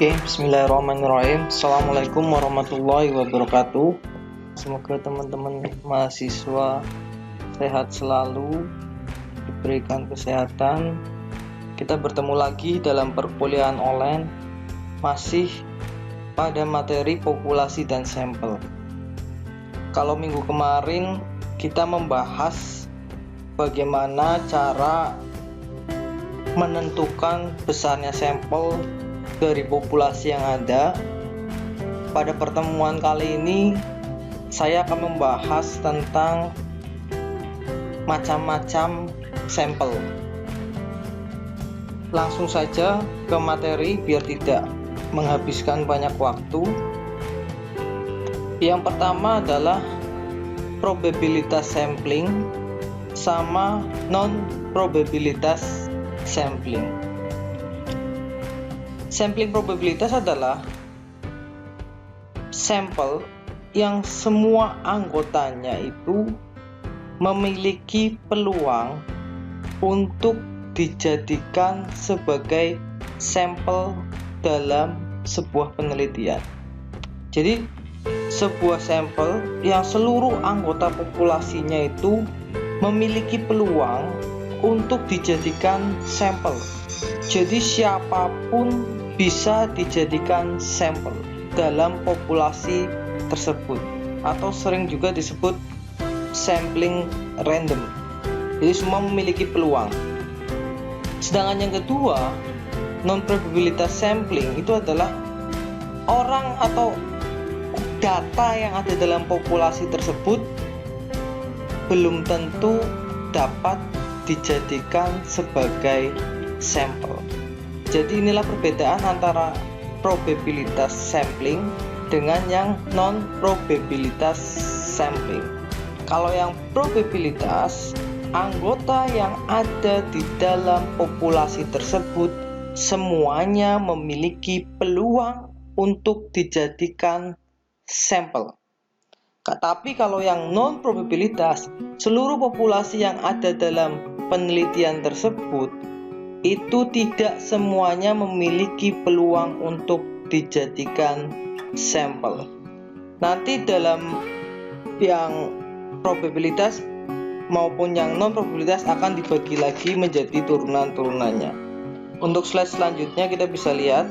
Oke, bismillahirrahmanirrahim. Assalamualaikum warahmatullahi wabarakatuh. Semoga teman-teman mahasiswa sehat selalu, diberikan kesehatan. Kita bertemu lagi dalam perkuliahan online, masih pada materi populasi dan sampel. Kalau minggu kemarin kita membahas bagaimana cara menentukan besarnya sampel dari populasi yang ada. Pada pertemuan kali ini saya akan membahas tentang macam-macam sampel. Langsung saja ke materi biar tidak menghabiskan banyak waktu. Yang pertama adalah probabilitas sampling sama non-probabilitas sampling. Sampling probabilitas adalah sampel yang semua anggotanya itu memiliki peluang untuk dijadikan sebagai sampel dalam sebuah penelitian. Jadi sebuah sampel yang seluruh anggota populasinya itu memiliki peluang untuk dijadikan sampel. Jadi siapapun bisa dijadikan sampel dalam populasi tersebut, atau sering juga disebut sampling random. Jadi semua memiliki peluang. Sedangkan yang kedua, non-probabilitas sampling itu adalah orang atau data yang ada dalam populasi tersebut belum tentu dapat dijadikan sebagai sampel. Jadi inilah perbedaan antara probabilitas sampling dengan yang non-probabilitas sampling. Kalau yang probabilitas, anggota yang ada di dalam populasi tersebut semuanya memiliki peluang untuk dijadikan sampel. Tapi kalau yang non-probabilitas, seluruh populasi yang ada dalam penelitian tersebut itu tidak semuanya memiliki peluang untuk dijadikan sampel. Nanti dalam yang probabilitas maupun yang non-probabilitas akan dibagi lagi menjadi turunan-turunannya. Untuk slide selanjutnya kita bisa lihat.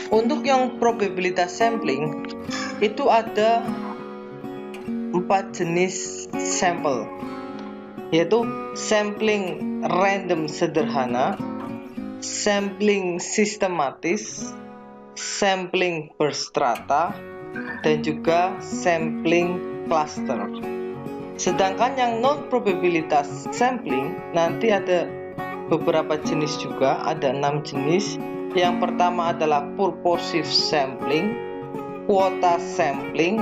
Untuk yang probabilitas sampling itu ada 4 jenis sampel, yaitu sampling random sederhana, sampling sistematis, sampling berstrata, dan juga sampling cluster. Sedangkan yang non-probabilitas sampling nanti ada beberapa jenis juga, ada 6 jenis. Yang pertama adalah purposive sampling, quota sampling,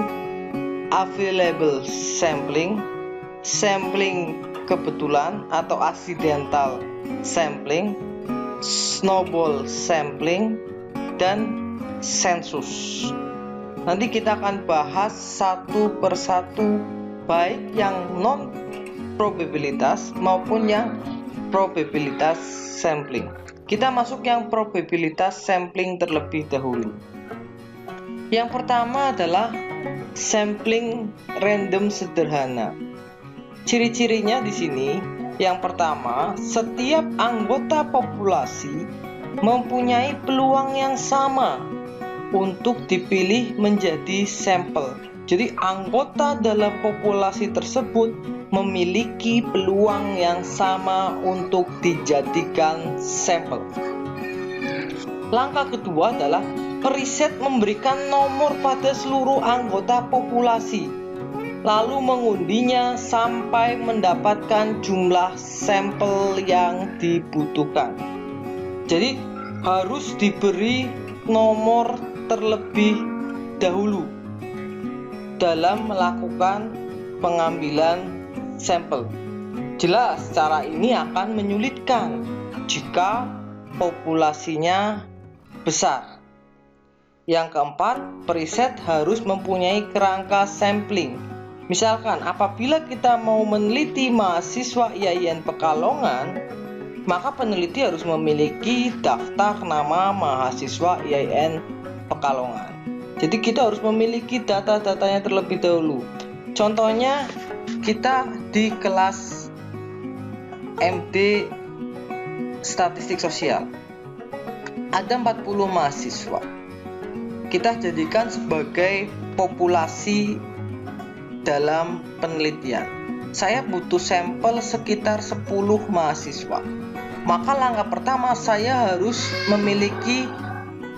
available sampling, sampling kebetulan atau accidental sampling, snowball sampling, dan sensus. Nanti kita akan bahas satu persatu, baik yang non probabilitas maupun yang probabilitas sampling. Kita masuk yang probabilitas sampling terlebih dahulu. Yang pertama adalah sampling random sederhana. Ciri-cirinya di sini, yang pertama, setiap anggota populasi mempunyai peluang yang sama untuk dipilih menjadi sampel. Jadi anggota dalam populasi tersebut memiliki peluang yang sama untuk dijadikan sampel. Langkah kedua adalah periset memberikan nomor pada seluruh anggota populasi, lalu mengundinya sampai mendapatkan jumlah sampel yang dibutuhkan. Jadi harus diberi nomor terlebih dahulu dalam melakukan pengambilan sampel. Jelas cara ini akan menyulitkan jika populasinya besar. Yang keempat, periset harus mempunyai kerangka sampling. Misalkan apabila kita mau meneliti mahasiswa IAIN Pekalongan, maka peneliti harus memiliki daftar nama mahasiswa IAIN Pekalongan. Jadi kita harus memiliki data-datanya terlebih dahulu. Contohnya kita di kelas MD Statistik Sosial ada 40 mahasiswa. Kita jadikan sebagai populasi dalam penelitian. Saya butuh sampel sekitar 10 mahasiswa. Maka langkah pertama saya harus memiliki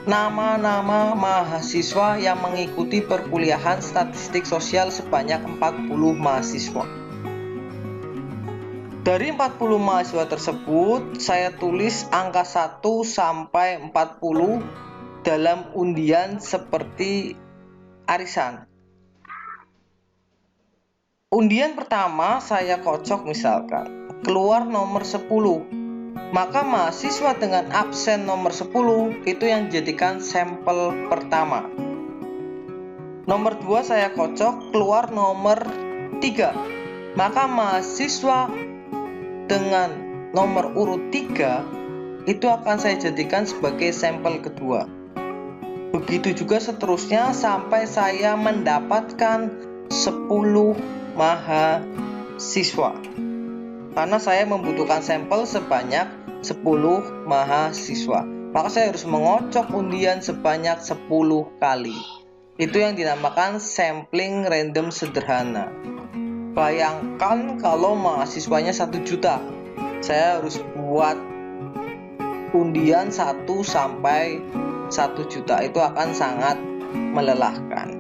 nama-nama mahasiswa yang mengikuti perkuliahan statistik sosial sebanyak 40 mahasiswa. Dari 40 mahasiswa tersebut, saya tulis angka 1 sampai 40 dalam undian seperti arisan. Undian pertama saya kocok misalkan, keluar nomor 10. Maka mahasiswa dengan absen nomor 10 itu yang dijadikan sampel pertama. Nomor 2 saya kocok, keluar nomor 3. Maka mahasiswa dengan nomor urut 3 itu akan saya jadikan sebagai sampel kedua. Begitu juga seterusnya sampai saya mendapatkan 10 mahasiswa. Karena saya membutuhkan sampel sebanyak 10 mahasiswa, maka saya harus mengocok undian sebanyak 10 kali. Itu yang dinamakan sampling random sederhana. Bayangkan kalau mahasiswanya 1 juta, saya harus buat undian 1 sampai 1 juta. Itu akan sangat melelahkan.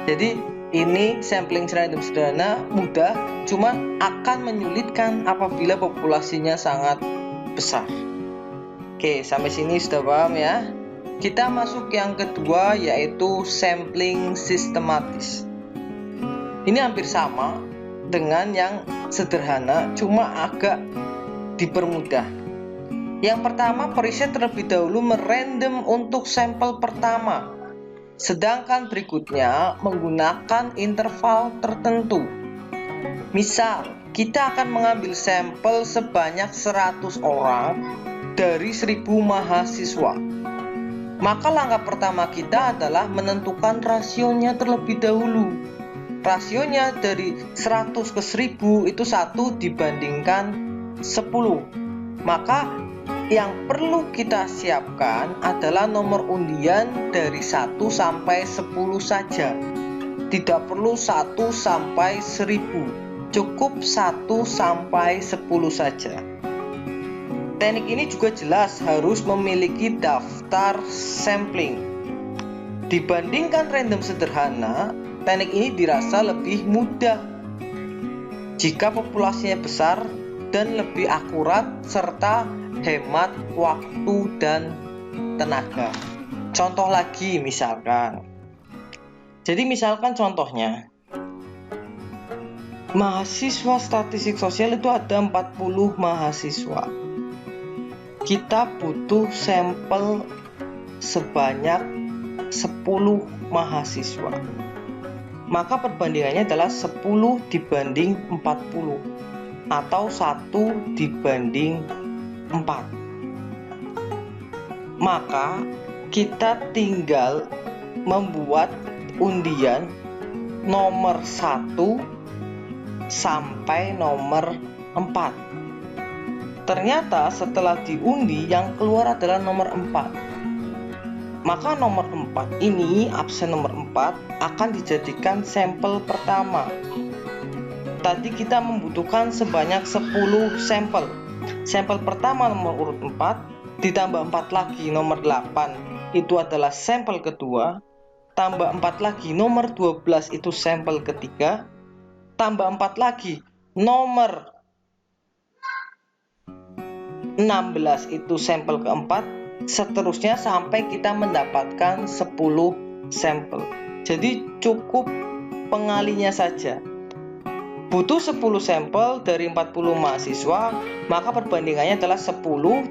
Jadi ini sampling random sederhana mudah, cuma akan menyulitkan apabila populasinya sangat besar. Oke, sampai sini sudah paham ya. Kita masuk yang kedua, yaitu sampling sistematis. Ini hampir sama dengan yang sederhana, cuma agak dipermudah. Yang pertama, periset terlebih dahulu merandom untuk sampel pertama, sedangkan berikutnya menggunakan interval tertentu. Misal, kita akan mengambil sampel sebanyak 100 orang dari 1000 mahasiswa. Maka langkah pertama kita adalah menentukan rasionya terlebih dahulu. Rasionya dari 100 ke 1000 itu 1 dibandingkan 10. Maka yang perlu kita siapkan adalah nomor undian dari 1 sampai 10 saja. Tidak perlu 1 sampai 1000, cukup 1 sampai 10 saja. Teknik ini juga jelas harus memiliki daftar sampling. Dibandingkan random sederhana, teknik ini dirasa lebih mudah jika populasinya besar dan lebih akurat serta hemat waktu dan tenaga. Contoh lagi misalkan. Jadi misalkan contohnya, mahasiswa statistik sosial itu ada 40 mahasiswa. Kita butuh sampel sebanyak 10 mahasiswa. Maka perbandingannya adalah 10 dibanding 40 atau 1 dibanding 4. Maka kita tinggal membuat undian nomor 1 sampai nomor 4. Ternyata setelah diundi yang keluar adalah nomor 4. Maka nomor 4 ini, absen nomor 4, akan dijadikan sampel pertama. Tadi kita membutuhkan sebanyak 10 sampel. Sampel pertama nomor urut 4, ditambah 4 lagi nomor 8, itu adalah sampel kedua, tambah 4 lagi nomor 12 itu sampel ketiga, tambah 4 lagi nomor 16 itu sampel keempat, seterusnya sampai kita mendapatkan 10 sampel. Jadi cukup pengalinya saja. Butuh 10 sampel dari 40 mahasiswa, maka perbandingannya adalah 10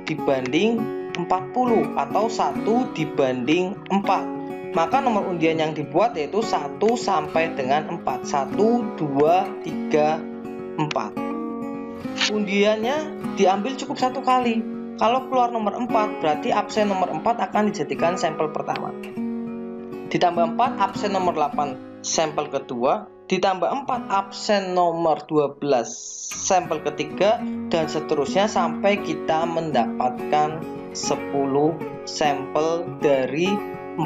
dibanding 40 atau 1 dibanding 4. Maka nomor undian yang dibuat yaitu 1 sampai dengan 4. 1, 2, 3, 4. undiannya diambil cukup satu kali. Kalau keluar nomor 4, berarti absen nomor 4 akan dijadikan sampel pertama. Ditambah 4, absen nomor 8, sampel kedua. Ditambah 4, absen nomor 12, sampel ketiga. Dan seterusnya sampai kita mendapatkan 10 sampel dari 40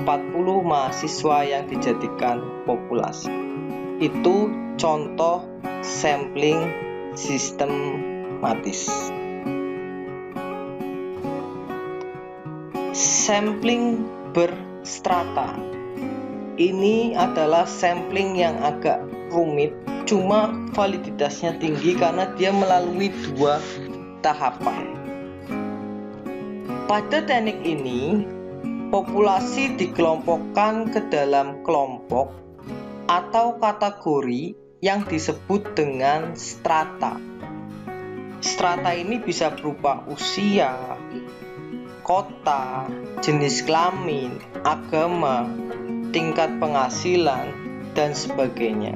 mahasiswa yang dijadikan populasi. Itu contoh sampling sistematis. Sampling berstrata. Ini adalah sampling yang agak rumit, cuma validitasnya tinggi karena dia melalui 2 tahapan. Pada teknik ini, populasi dikelompokkan ke dalam kelompok atau kategori yang disebut dengan strata. Strata ini bisa berupa usia, kota, jenis kelamin, agama, tingkat penghasilan, dan sebagainya.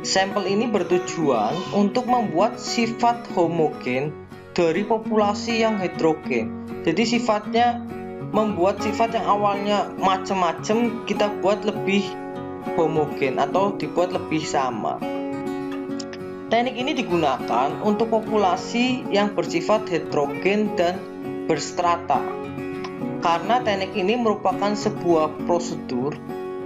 Sampel ini bertujuan untuk membuat sifat homogen dari populasi yang heterogen. Jadi sifatnya membuat sifat yang awalnya macam-macam kita buat lebih homogen atau dibuat lebih sama. Teknik ini digunakan untuk populasi yang bersifat heterogen dan berstrata. Karena teknik ini merupakan sebuah prosedur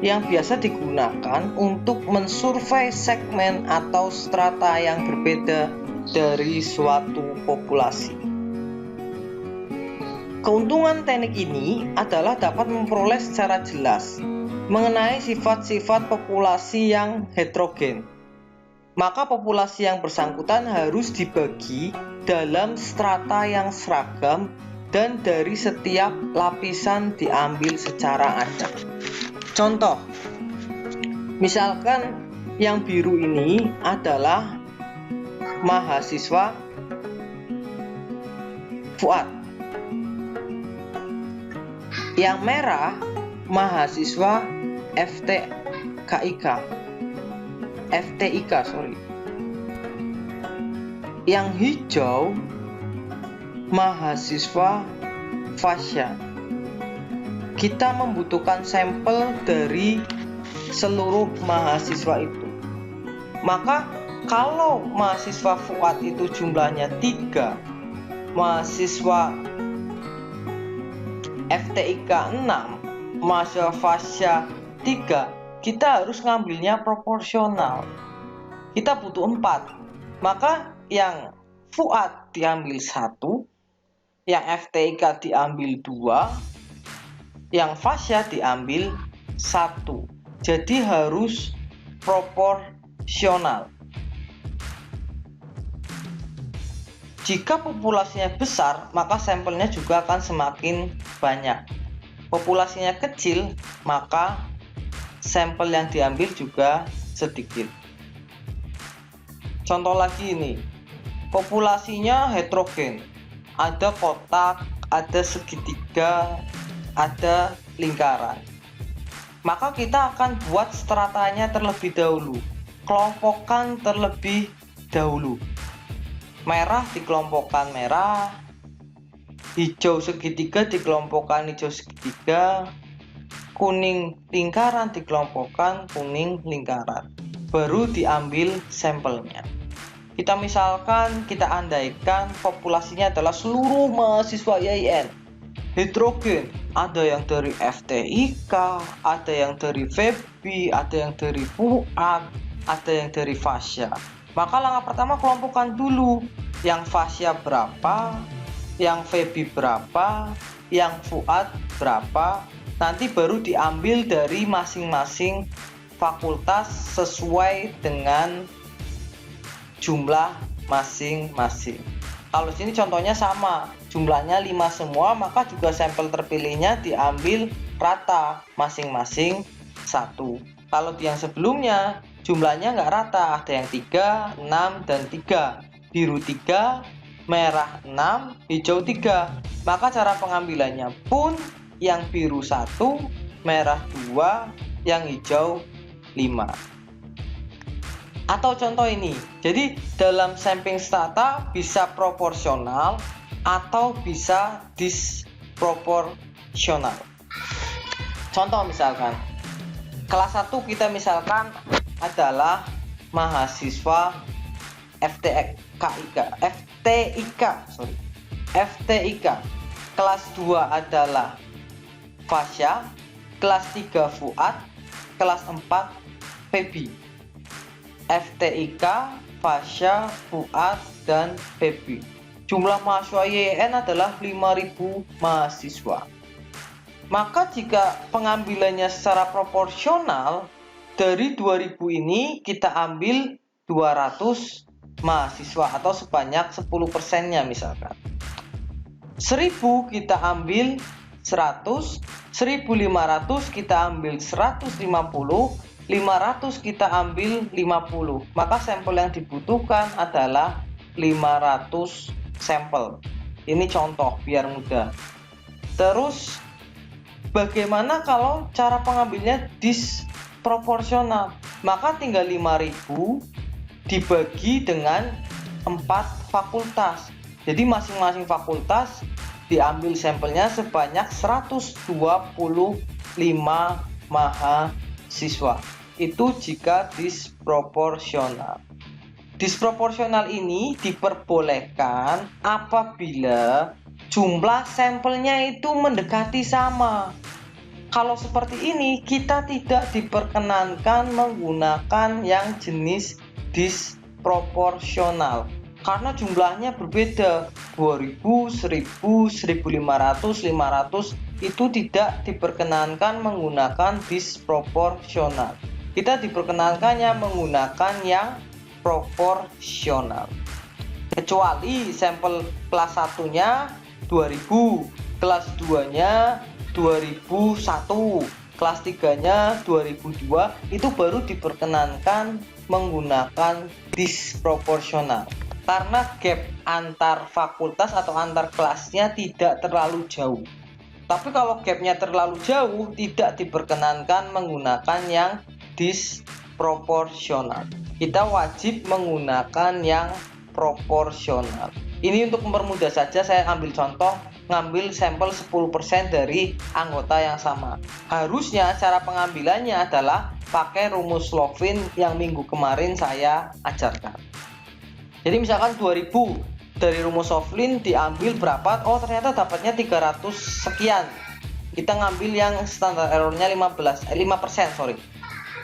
yang biasa digunakan untuk mensurvei segmen atau strata yang berbeda dari suatu populasi. Keuntungan teknik ini adalah dapat memperoleh secara jelas mengenai sifat-sifat populasi yang heterogen. Maka populasi yang bersangkutan harus dibagi dalam strata yang seragam dan dari setiap lapisan diambil secara acak. Contoh, misalkan yang biru ini adalah mahasiswa Fuad. Yang merah mahasiswa FTIK. Yang hijau mahasiswa Fasya. Kita membutuhkan sampel dari seluruh mahasiswa itu. Maka kalau mahasiswa Fuad itu jumlahnya 3, mahasiswa FTIK 6, mahasiswa Fasya 3, kita harus ngambilnya proporsional. Kita butuh 4. Maka yang Fuad diambil 1, yang FTIK diambil 2, yang Fasya diambil 1. Jadi harus proporsional. Jika populasinya besar, maka sampelnya juga akan semakin banyak. Populasinya kecil, maka sampel yang diambil juga sedikit. Contoh lagi ini, populasinya heterogen. Ada kotak, ada segitiga, ada lingkaran. Maka kita akan buat stratanya terlebih dahulu. Kelompokkan terlebih dahulu. Merah dikelompokkan merah, hijau segitiga dikelompokkan hijau segitiga, kuning lingkaran dikelompokkan kuning lingkaran. Baru diambil sampelnya. Kita misalkan, kita andaikan populasinya adalah seluruh mahasiswa IAIN. Heterogen, ada yang dari FTIK, ada yang dari FEBI, ada yang dari Fuad, ada yang dari Fasya. Maka langkah pertama kelompokkan dulu, yang Fasya berapa, yang FEBI berapa, yang Fuad berapa. Nanti baru diambil dari masing-masing fakultas sesuai dengan jumlah masing-masing. Kalau sini contohnya sama, jumlahnya 5 semua, maka juga sampel terpilihnya diambil rata, masing-masing 1. Kalau yang sebelumnya jumlahnya nggak rata, ada yang 3, 6, dan 3. Biru 3, merah 6, hijau 3. Maka cara pengambilannya pun yang biru 1, merah 2, yang hijau 5. Atau contoh ini, jadi dalam sampling strata bisa proporsional atau bisa disproporsional. Contoh misalkan, kelas 1 kita misalkan adalah mahasiswa FTIK. Kelas 2 adalah Fasya, kelas 3 Fuad, kelas 4 Febi. FTIK, Fasya, Fuad, dan Febi. Jumlah mahasiswa YN adalah 5.000 mahasiswa. Maka jika pengambilannya secara proporsional, dari 2.000 ini kita ambil 200 mahasiswa atau sebanyak 10%-nya misalkan. 1.000 kita ambil 100, 1.500 kita ambil 150, 500 kita ambil 50. Maka sampel yang dibutuhkan adalah 500 sampel. Ini contoh biar mudah. Terus bagaimana kalau cara pengambilnya disproporsional? Maka tinggal 5.000 dibagi dengan 4 fakultas. Jadi masing-masing fakultas diambil sampelnya sebanyak 125 mahasiswa. Itu jika disproporsional. Disproporsional ini diperbolehkan apabila jumlah sampelnya itu mendekati sama. Kalau seperti ini, kita tidak diperkenankan menggunakan yang jenis disproporsional karena jumlahnya berbeda, 2.000, 1.000, 1.500, 500 itu tidak diperkenankan menggunakan disproporsional. Kita diperkenankannya menggunakan yang proporsional. Kecuali sampel kelas 1-nya 2.000, kelas 2-nya 2.001, kelas 3-nya 2.002, itu baru diperkenankan menggunakan disproporsional. Karena gap antar fakultas atau antar kelasnya tidak terlalu jauh. Tapi kalau gapnya terlalu jauh, tidak diperkenankan menggunakan yang disproporsional. Kita wajib menggunakan yang proporsional. Ini untuk mempermudah saja, saya ambil contoh, ngambil sampel 10% dari anggota yang sama. Harusnya cara pengambilannya adalah pakai rumus Lovin yang minggu kemarin saya ajarkan. Jadi misalkan 2.000 dari rumus Lovin diambil berapa? Oh ternyata dapatnya 300 sekian. Kita ngambil yang standar errornya 5%,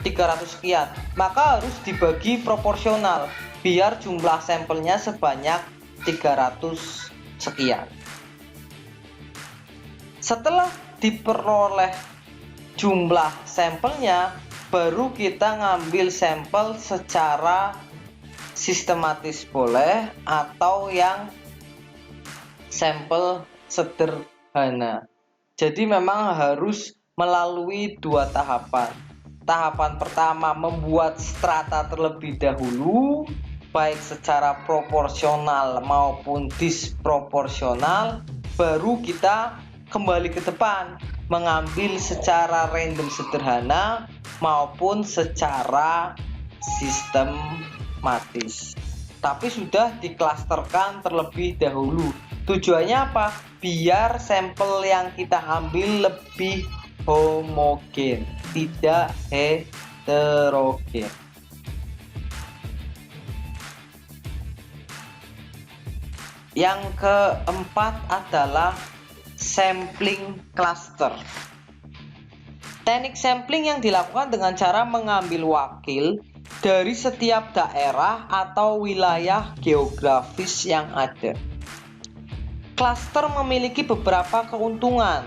300 sekian. Maka harus dibagi proporsional biar jumlah sampelnya sebanyak 300 sekian. Setelah diperoleh jumlah sampelnya, baru kita ngambil sampel secara sistematis boleh atau yang sampel sederhana. Jadi memang harus melalui 2 tahapan. Tahapan pertama membuat strata terlebih dahulu, baik secara proporsional maupun disproporsional, baru kita kembali ke depan mengambil secara random sederhana maupun secara sistematis. Tapi sudah diklasterkan terlebih dahulu. Tujuannya apa? Biar sampel yang kita ambil lebih homogen, tidak heterogen. Yang keempat adalah sampling cluster. Teknik sampling yang dilakukan dengan cara mengambil wakil dari setiap daerah atau wilayah geografis yang ada. Cluster memiliki beberapa keuntungan.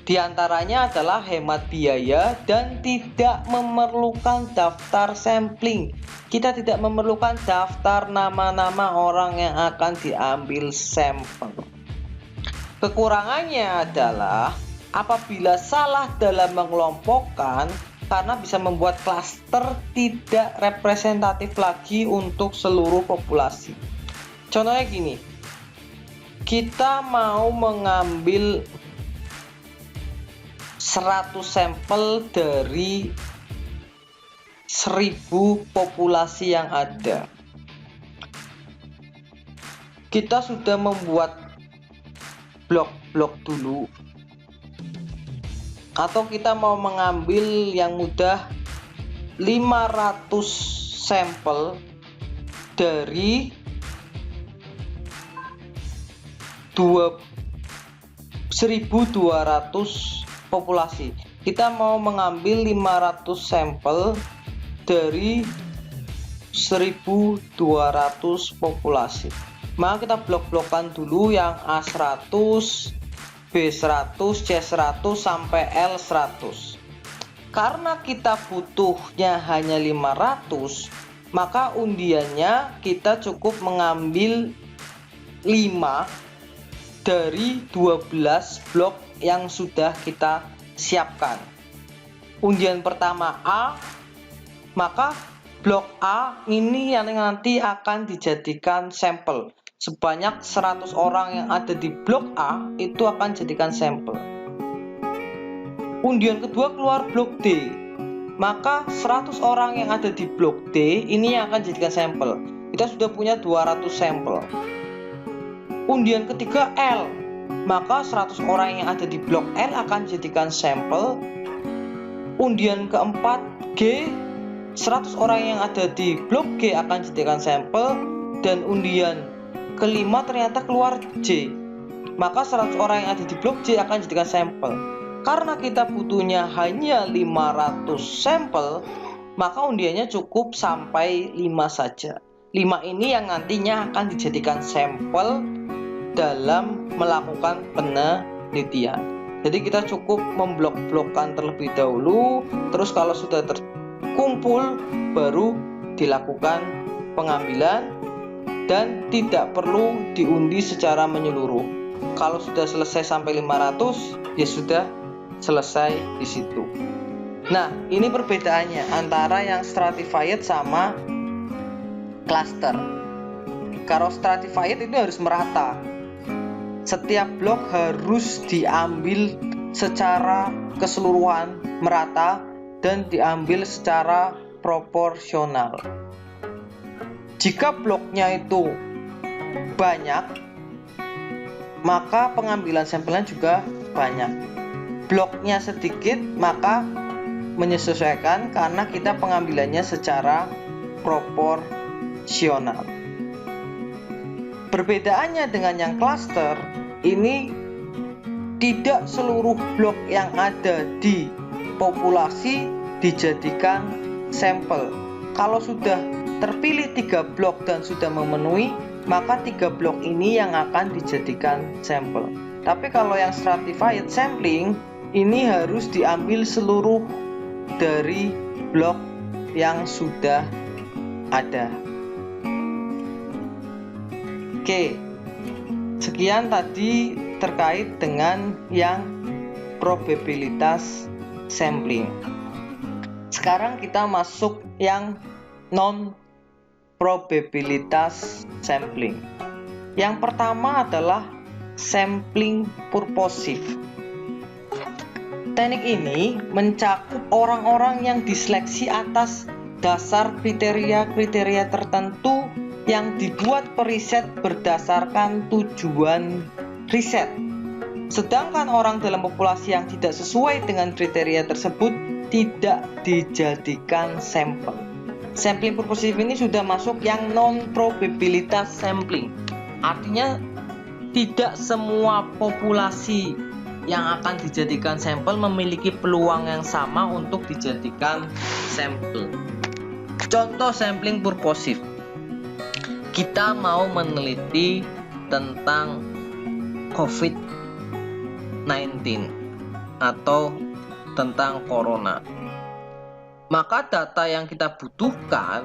Di antaranya adalah hemat biaya dan tidak memerlukan daftar sampling. Kita tidak memerlukan daftar nama-nama orang yang akan diambil sampel. Kekurangannya adalah apabila salah dalam mengelompokkan, karena bisa membuat klaster tidak representatif lagi untuk seluruh populasi. Contohnya gini, kita mau mengambil 100 sampel dari 1000 populasi yang ada. Kita sudah membuat blok-blok dulu, atau kita mau mengambil yang mudah 500 sampel dari 1200 populasi. Kita mau mengambil 500 sampel dari 1200 populasi. Maka kita blok-blokan dulu yang A100, B100, C100 sampai L100. Karena kita butuhnya hanya 500, maka undiannya kita cukup mengambil 5 dari 12 blok yang sudah kita siapkan. Undian pertama A, maka blok A ini yang nanti akan dijadikan sampel. Sebanyak 100 orang yang ada di blok A itu akan jadikan sampel. Undian kedua keluar blok D, maka 100 orang yang ada di blok D ini yang akan jadikan sampel. Kita sudah punya 200 sampel. Undian ketiga L, maka 100 orang yang ada di blok L akan jadikan sampel. Undian keempat G, 100 orang yang ada di blok G akan jadikan sampel. Dan undian kelima ternyata keluar J, maka 100 orang yang ada di blok J akan jadikan sampel. Karena kita butuhnya hanya 500 sampel, maka undiannya cukup sampai 5 saja. 5 ini yang nantinya akan dijadikan sampel dalam melakukan penelitian. Jadi kita cukup memblok-blokkan terlebih dahulu, terus kalau sudah terkumpul baru dilakukan pengambilan dan tidak perlu diundi secara menyeluruh. Kalau sudah selesai sampai 500, ya sudah selesai di situ. Nah, ini perbedaannya antara yang stratified sama cluster. Kalau stratified itu harus merata. Setiap blok harus diambil secara keseluruhan, merata, dan diambil secara proporsional. Jika bloknya itu banyak, maka pengambilan sampelnya juga banyak. Bloknya sedikit, maka menyesuaikan karena kita pengambilannya secara proporsional. Perbedaannya dengan yang cluster, ini tidak seluruh blok yang ada di populasi dijadikan sampel. Kalau sudah terpilih 3 blok dan sudah memenuhi, maka 3 blok ini yang akan dijadikan sampel. Tapi kalau yang stratified sampling, ini harus diambil seluruh dari blok yang sudah ada. Oke, sekian tadi terkait dengan yang probabilitas sampling. Sekarang kita masuk yang non-probabilitas sampling. Yang pertama adalah sampling purposive. Teknik ini mencakup orang-orang yang diseleksi atas dasar kriteria-kriteria tertentu yang dibuat periset berdasarkan tujuan riset. Sedangkan orang dalam populasi yang tidak sesuai dengan kriteria tersebut tidak dijadikan sampel. Sampling purposive ini sudah masuk yang non-probabilitas sampling. Artinya tidak semua populasi yang akan dijadikan sampel memiliki peluang yang sama untuk dijadikan sampel. Contoh sampling purposive. Kita mau meneliti tentang COVID-19 atau tentang corona. Maka data yang kita butuhkan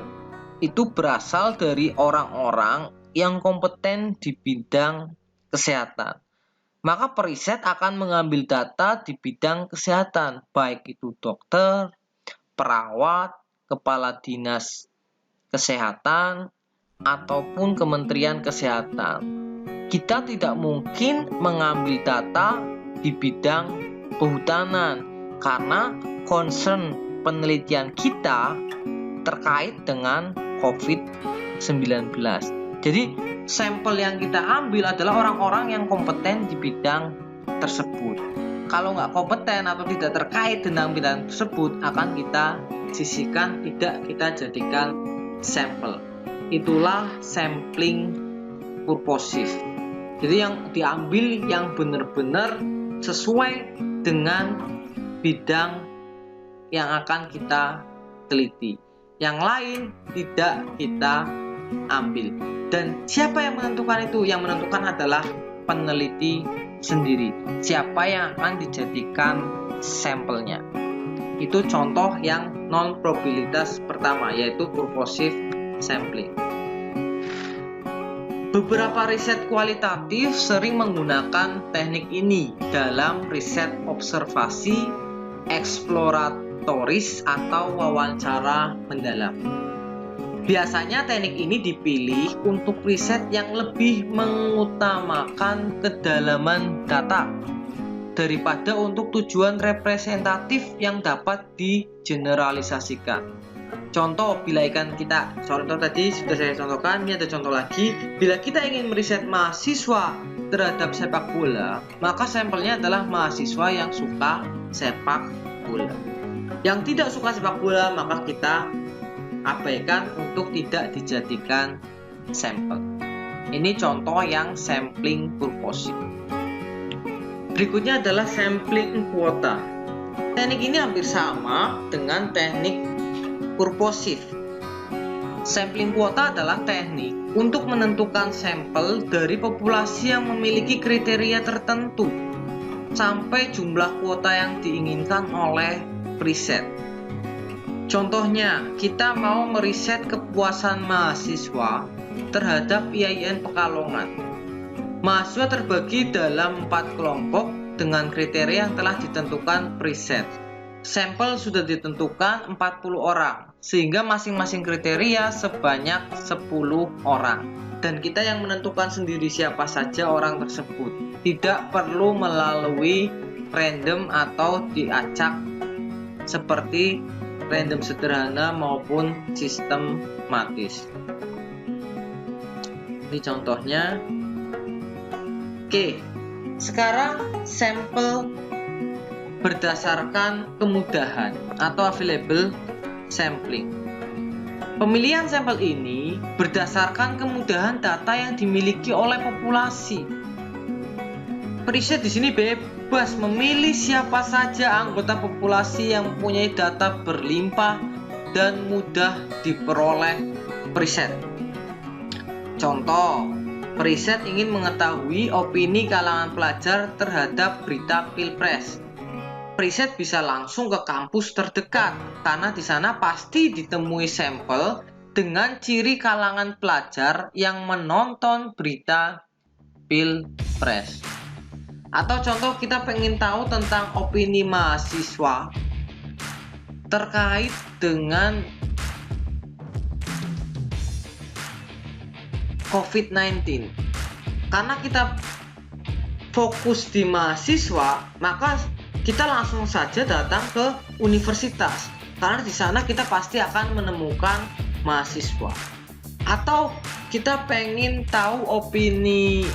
itu berasal dari orang-orang yang kompeten di bidang kesehatan. Maka periset akan mengambil data di bidang kesehatan, baik itu dokter, perawat, kepala dinas kesehatan, ataupun Kementerian Kesehatan. Kita tidak mungkin mengambil data di bidang kehutanan karena concern penelitian kita terkait dengan COVID-19. Jadi sampel yang kita ambil adalah orang-orang yang kompeten di bidang tersebut. Kalau nggak kompeten atau tidak terkait dengan bidang tersebut, akan kita sisihkan, tidak kita jadikan sampel. Itulah sampling purposive. Jadi yang diambil yang benar-benar sesuai dengan bidang yang akan kita teliti. Yang lain tidak kita ambil. Dan siapa yang menentukan itu? Yang menentukan adalah peneliti sendiri. Siapa yang akan dijadikan sampelnya. Itu contoh yang non-probabilitas pertama, yaitu purposive sampling. Beberapa riset kualitatif sering menggunakan teknik ini dalam riset observasi eksploratoris atau wawancara mendalam. Biasanya teknik ini dipilih untuk riset yang lebih mengutamakan kedalaman data daripada untuk tujuan representatif yang dapat digeneralisasikan. Contoh, bila contoh tadi sudah saya contohkan, ini ada contoh lagi. Bila kita ingin meriset mahasiswa terhadap sepak bola, maka sampelnya adalah mahasiswa yang suka sepak bola. Yang tidak suka sepak bola, maka kita abaikan untuk tidak dijadikan sampel. Ini contoh yang sampling purposive. Berikutnya adalah sampling kuota. Teknik ini hampir sama dengan teknik purposive. Sampling kuota adalah teknik untuk menentukan sampel dari populasi yang memiliki kriteria tertentu sampai jumlah kuota yang diinginkan oleh riset. Contohnya, kita mau meriset kepuasan mahasiswa terhadap IAIN Pekalongan. Mahasiswa terbagi dalam 4 kelompok dengan kriteria yang telah ditentukan riset. Sampel sudah ditentukan 40 orang, sehingga masing-masing kriteria sebanyak 10 orang. Dan kita yang menentukan sendiri siapa saja orang tersebut. Tidak perlu melalui random atau diacak seperti random sederhana maupun sistematis. Ini contohnya. Oke, sekarang sampel berdasarkan kemudahan atau available sampling. Pemilihan sampel ini berdasarkan kemudahan data yang dimiliki oleh populasi. Periset di sini bebas memilih siapa saja anggota populasi yang mempunyai data berlimpah dan mudah diperoleh periset. Contoh, periset ingin mengetahui opini kalangan pelajar terhadap berita Pilpres. Periset bisa langsung ke kampus terdekat karena di sana pasti ditemui sampel dengan ciri kalangan pelajar yang menonton berita Pilpres. Atau contoh, kita pengen tahu tentang opini mahasiswa terkait dengan COVID-19. Karena kita fokus di mahasiswa, maka kita langsung saja datang ke universitas. Karena di sana kita pasti akan menemukan mahasiswa. Atau kita pengen tahu opini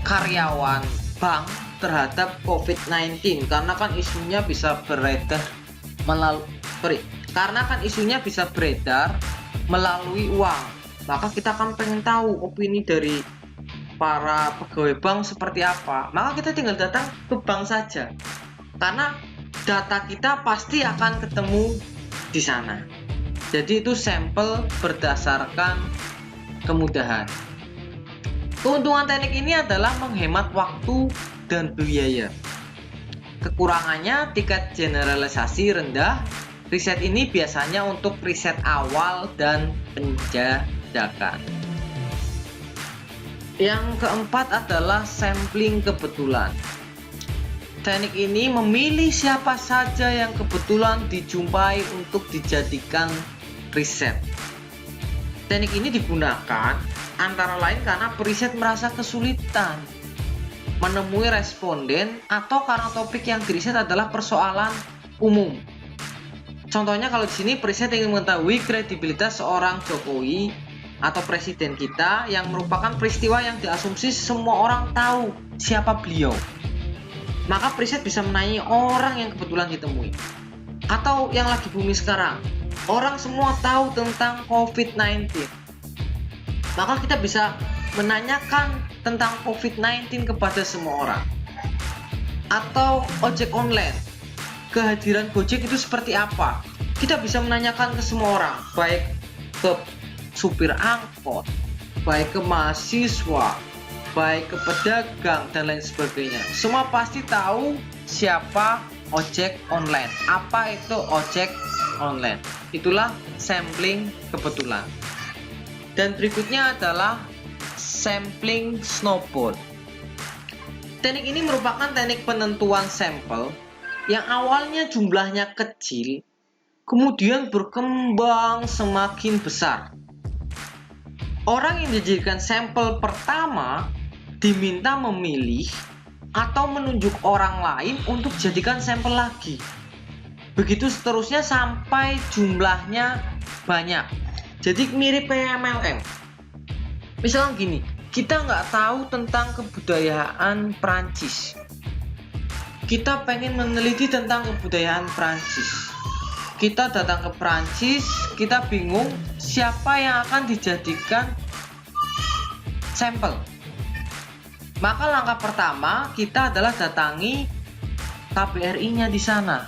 karyawan bank terhadap COVID-19 karena kan isunya bisa beredar melalui uang. Maka kita akan pengen tahu opini dari para pegawai bank seperti apa. Maka kita tinggal datang ke bank saja. Karena data kita pasti akan ketemu di sana. Jadi itu sampel berdasarkan kemudahan. Keuntungan teknik ini adalah menghemat waktu dan biaya. Kekurangannya tingkat generalisasi rendah. Riset ini biasanya untuk riset awal dan penjajakan. Yang keempat adalah sampling kebetulan. Teknik ini memilih siapa saja yang kebetulan dijumpai untuk dijadikan riset. Teknik ini digunakan antara lain karena periset merasa kesulitan menemui responden atau karena topik yang diriset adalah persoalan umum. Contohnya kalau di sini preset ingin mengetahui kredibilitas seorang Jokowi atau presiden kita yang merupakan peristiwa yang diasumsi semua orang tahu siapa beliau. Maka preset bisa menanyai orang yang kebetulan ditemui. Atau yang lagi booming sekarang, orang semua tahu tentang COVID-19. Maka kita bisa menanyakan tentang COVID-19 kepada semua orang. Atau ojek online, kehadiran Gojek itu seperti apa? Kita bisa menanyakan ke semua orang, baik ke supir angkot, baik ke mahasiswa, baik ke pedagang, dan lain sebagainya. Semua pasti tahu siapa ojek online. Apa itu ojek online? Itulah sampling kebetulan. Dan berikutnya adalah sampling snowball. Teknik ini merupakan teknik penentuan sampel yang awalnya jumlahnya kecil, kemudian berkembang semakin besar. Orang yang dijadikan sampel pertama diminta memilih atau menunjuk orang lain untuk dijadikan sampel lagi. Begitu seterusnya sampai jumlahnya banyak. Jadi mirip kayak MLM. Misalnya gini, kita nggak tahu tentang kebudayaan Prancis. Kita pengen meneliti tentang kebudayaan Prancis. Kita datang ke Prancis, kita bingung siapa yang akan dijadikan sampel. Maka langkah pertama kita adalah datangi KBRI-nya di sana.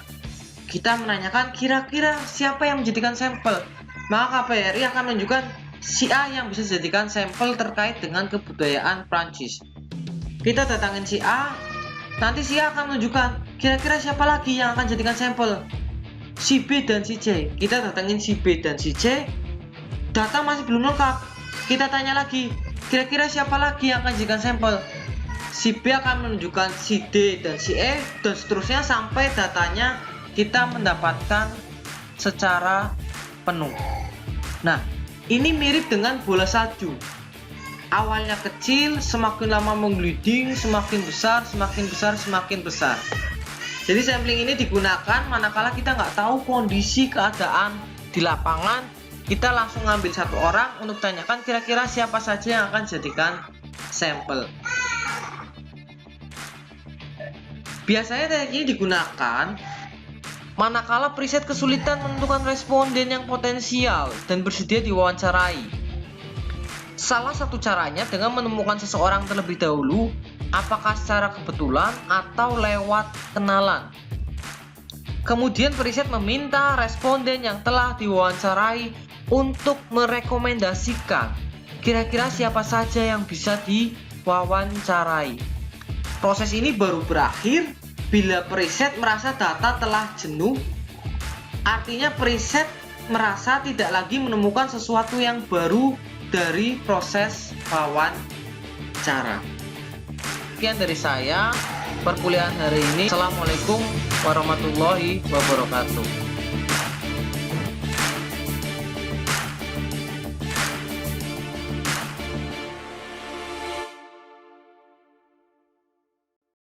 Kita menanyakan kira-kira siapa yang menjadikan sampel. Maka KBRI akan menunjukkan si A yang bisa dijadikan sampel terkait dengan kebudayaan Prancis. Kita datangin si A, nanti si A akan menunjukkan kira-kira siapa lagi yang akan dijadikan sampel. Si B dan si C. Kita datangin si B dan si C, data masih belum lengkap. Kita tanya lagi, kira-kira siapa lagi yang akan dijadikan sampel. Si B akan menunjukkan si D dan si E, dan seterusnya sampai datanya kita mendapatkan secara penuh. Nah, ini mirip dengan bola salju. Awalnya kecil, semakin lama menggelinding, semakin besar, semakin besar, semakin besar. Jadi sampling ini digunakan manakala kita nggak tahu kondisi keadaan di lapangan. Kita langsung ngambil satu orang untuk tanyakan kira-kira siapa saja yang akan dijadikan sampel. Biasanya teknik ini digunakan manakala preset kesulitan menentukan responden yang potensial dan bersedia diwawancarai. Salah satu caranya dengan menemukan seseorang terlebih dahulu, apakah secara kebetulan atau lewat kenalan. Kemudian preset meminta responden yang telah diwawancarai untuk merekomendasikan kira-kira siapa saja yang bisa diwawancarai. Proses ini baru berakhir bila preset merasa data telah jenuh. Artinya preset merasa tidak lagi menemukan sesuatu yang baru dari proses wawancara. Sekian dari saya perkuliahan hari ini. Assalamualaikum warahmatullahi wabarakatuh.